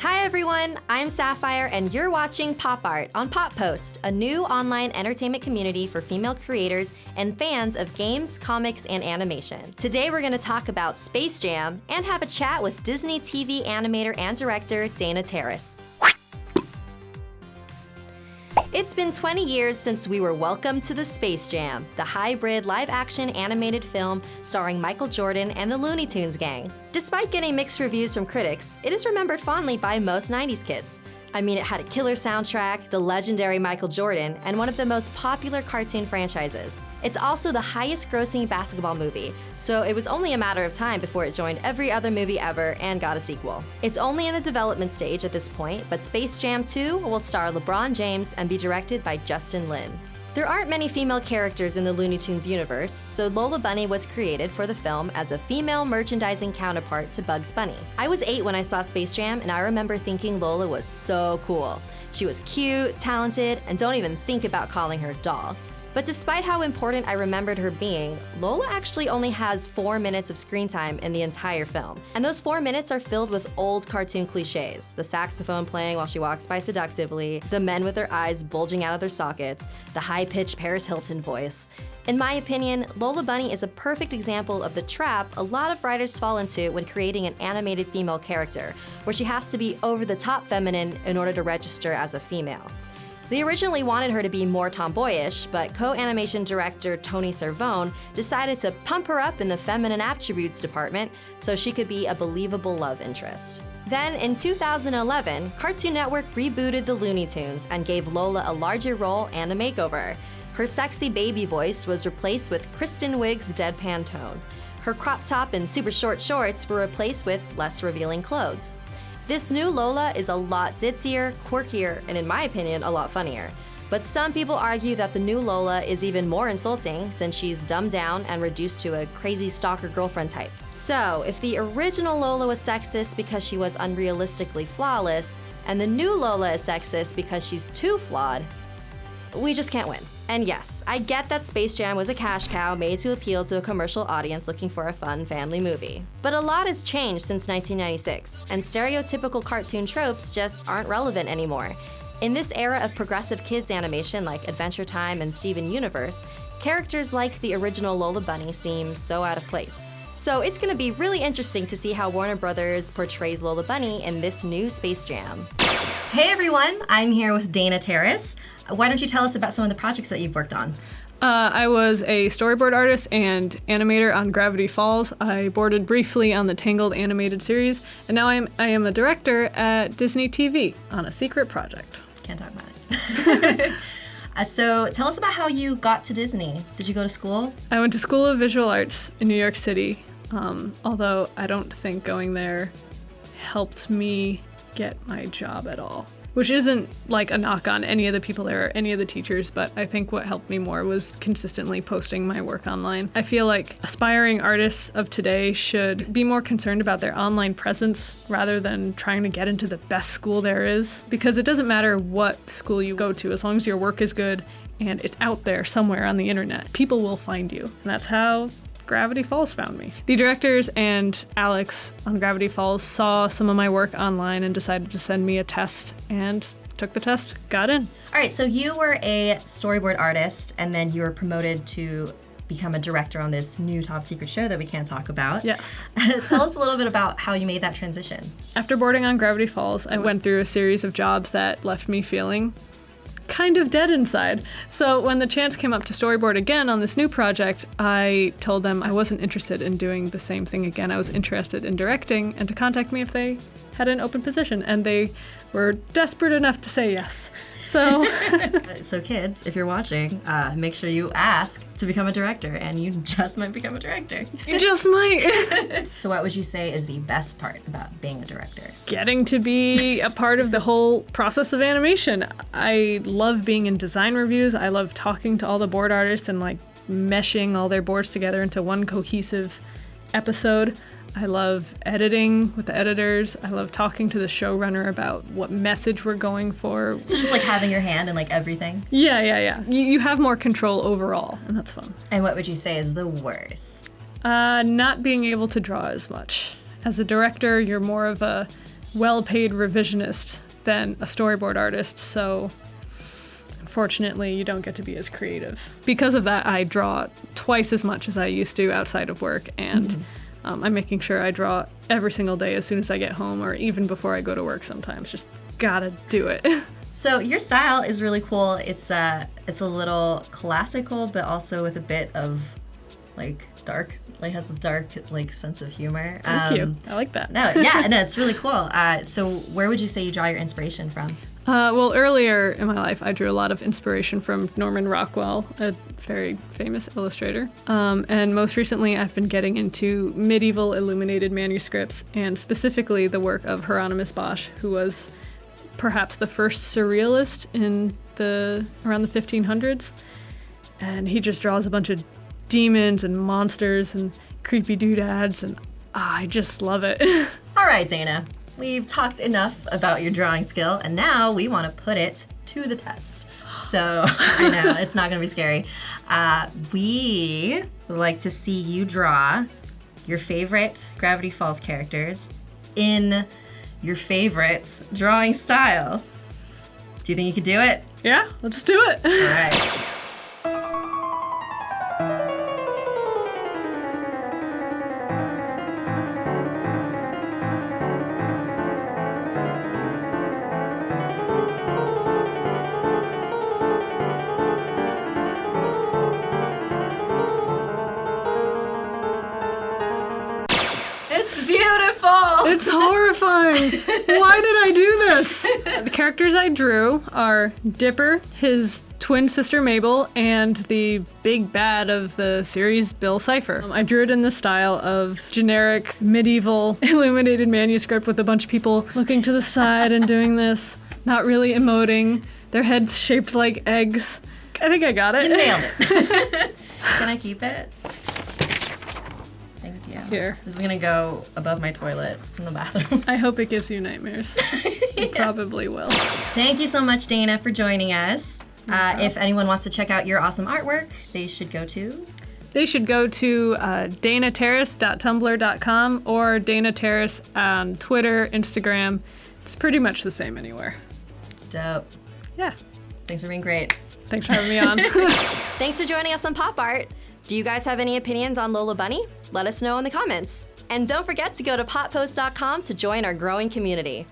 Hi everyone, I'm Sapphire and you're watching Pop Art on Pop Post, a new online entertainment community for female creators and fans of games, comics, and animation. Today we're going to talk about Space Jam and have a chat with Disney TV animator and director Dana Terrace. It's been 20 years since we were welcomed to the Space Jam, the hybrid live-action animated film starring Michael Jordan and the Looney Tunes gang. Despite getting mixed reviews from critics, it is remembered fondly by most 90s kids. I mean, it had a killer soundtrack, the legendary Michael Jordan, and one of the most popular cartoon franchises. It's also the highest-grossing basketball movie, so it was only a matter of time before it joined every other movie ever and got a sequel. It's only in the development stage at this point, but Space Jam 2 will star LeBron James and be directed by Justin Lin. There aren't many female characters in the Looney Tunes universe, so Lola Bunny was created for the film as a female merchandising counterpart to Bugs Bunny. I was 8 when I saw Space Jam, and I remember thinking Lola was so cool. She was cute, talented, and don't even think about calling her doll. But despite how important I remembered her being, Lola actually only has 4 minutes of screen time in the entire film. And those 4 minutes are filled with old cartoon cliches. The saxophone playing while she walks by seductively, the men with their eyes bulging out of their sockets, the high-pitched Paris Hilton voice. In my opinion, Lola Bunny is a perfect example of the trap a lot of writers fall into when creating an animated female character, where she has to be over-the-top feminine in order to register as a female. They originally wanted her to be more tomboyish, but co-animation director Tony Cervone decided to pump her up in the feminine attributes department so she could be a believable love interest. Then, in 2011, Cartoon Network rebooted the Looney Tunes and gave Lola a larger role and a makeover. Her sexy baby voice was replaced with Kristen Wiig's deadpan tone. Her crop top and super short shorts were replaced with less revealing clothes. This new Lola is a lot ditzier, quirkier, and in my opinion, a lot funnier. But some people argue that the new Lola is even more insulting since she's dumbed down and reduced to a crazy stalker girlfriend type. So, if the original Lola was sexist because she was unrealistically flawless, and the new Lola is sexist because she's too flawed, we just can't win. And yes, I get that Space Jam was a cash cow made to appeal to a commercial audience looking for a fun family movie. But a lot has changed since 1996, and stereotypical cartoon tropes just aren't relevant anymore. In this era of progressive kids animation like Adventure Time and Steven Universe, characters like the original Lola Bunny seem so out of place. So it's gonna be really interesting to see how Warner Brothers portrays Lola Bunny in this new Space Jam. Hey everyone, I'm here with Dana Terrace. Why don't you tell us about some of the projects that you've worked on? I was a storyboard artist and animator on Gravity Falls. I boarded briefly on the Tangled animated series, and now I am a director at Disney TV on a secret project. Can't talk about it. So tell us about how you got to Disney. Did you go to school? I went to School of Visual Arts in New York City, although I don't think going there helped me get my job at all. Which isn't like a knock on any of the people there or any of the teachers, but I think what helped me more was consistently posting my work online. I feel like aspiring artists of today should be more concerned about their online presence rather than trying to get into the best school there is, because it doesn't matter what school you go to, as long as your work is good and it's out there somewhere on the internet, people will find you. And that's how Gravity Falls found me. The directors and Alex on Gravity Falls saw some of my work online and decided to send me a test, and took the test, got in. All right, so you were a storyboard artist and then you were promoted to become a director on this new top secret show that we can't talk about. Yes. Tell us a little bit about how you made that transition. After boarding on Gravity Falls, I went through a series of jobs that left me feeling kind of dead inside. So when the chance came up to storyboard again on this new project, I told them I wasn't interested in doing the same thing again. I was interested in directing and to contact me if they had an open position, and they were desperate enough to say yes. So, so kids, if you're watching, make sure you ask to become a director, and you just might become a director. You just might. So what would you say is the best part about being a director? Getting to be a part of the whole process of animation. I love being in design reviews. I love talking to all the board artists and like meshing all their boards together into one cohesive episode. I love editing with the editors. I love talking to the showrunner about what message we're going for. So just like having your hand in like everything? Yeah. You have more control overall, and that's fun. And what would you say is the worst? Not being able to draw as much. As a director, you're more of a well-paid revisionist than a storyboard artist, so unfortunately you don't get to be as creative. Because of that, I draw twice as much as I used to outside of work, and I'm making sure I draw every single day as soon as I get home, or even before I go to work sometimes. Just gotta do it. So your style is really cool. It's a little classical, but also with a bit of like dark, like has a dark like sense of humor. Thank you. I like that. No, it's really cool. So where would you say you draw your inspiration from? Well, earlier in my life, I drew a lot of inspiration from Norman Rockwell, a very famous illustrator. And most recently, I've been getting into medieval illuminated manuscripts, and specifically the work of Hieronymus Bosch, who was perhaps the first surrealist in around the 1500s. And he just draws a bunch of demons and monsters and creepy doodads, and I just love it. All right, Dana. We've talked enough about your drawing skill, and now we want to put it to the test. So, I know, it's not going to be scary. We would like to see you draw your favorite Gravity Falls characters in your favorite drawing style. Do you think you could do it? Yeah, let's do it. All right. It's beautiful! It's horrifying! Why did I do this? The characters I drew are Dipper, his twin sister Mabel, and the big bad of the series, Bill Cipher. I drew it in the style of generic medieval illuminated manuscript with a bunch of people looking to the side and doing this, not really emoting, their heads shaped like eggs. I think I got it. You nailed it. Can I keep it? Thank you. Here. This is gonna go above my toilet in the bathroom. I hope it gives you nightmares. It probably will. Thank you so much, Dana, for joining us. If anyone wants to check out your awesome artwork, they should go to danaterrace.tumblr.com or Dana Terrace on Twitter, Instagram. It's pretty much the same anywhere. Dope. Yeah. Thanks for being great. Thanks for having me on. Thanks for joining us on Pop Art. Do you guys have any opinions on Lola Bunny? Let us know in the comments. And don't forget to go to poppost.com to join our growing community.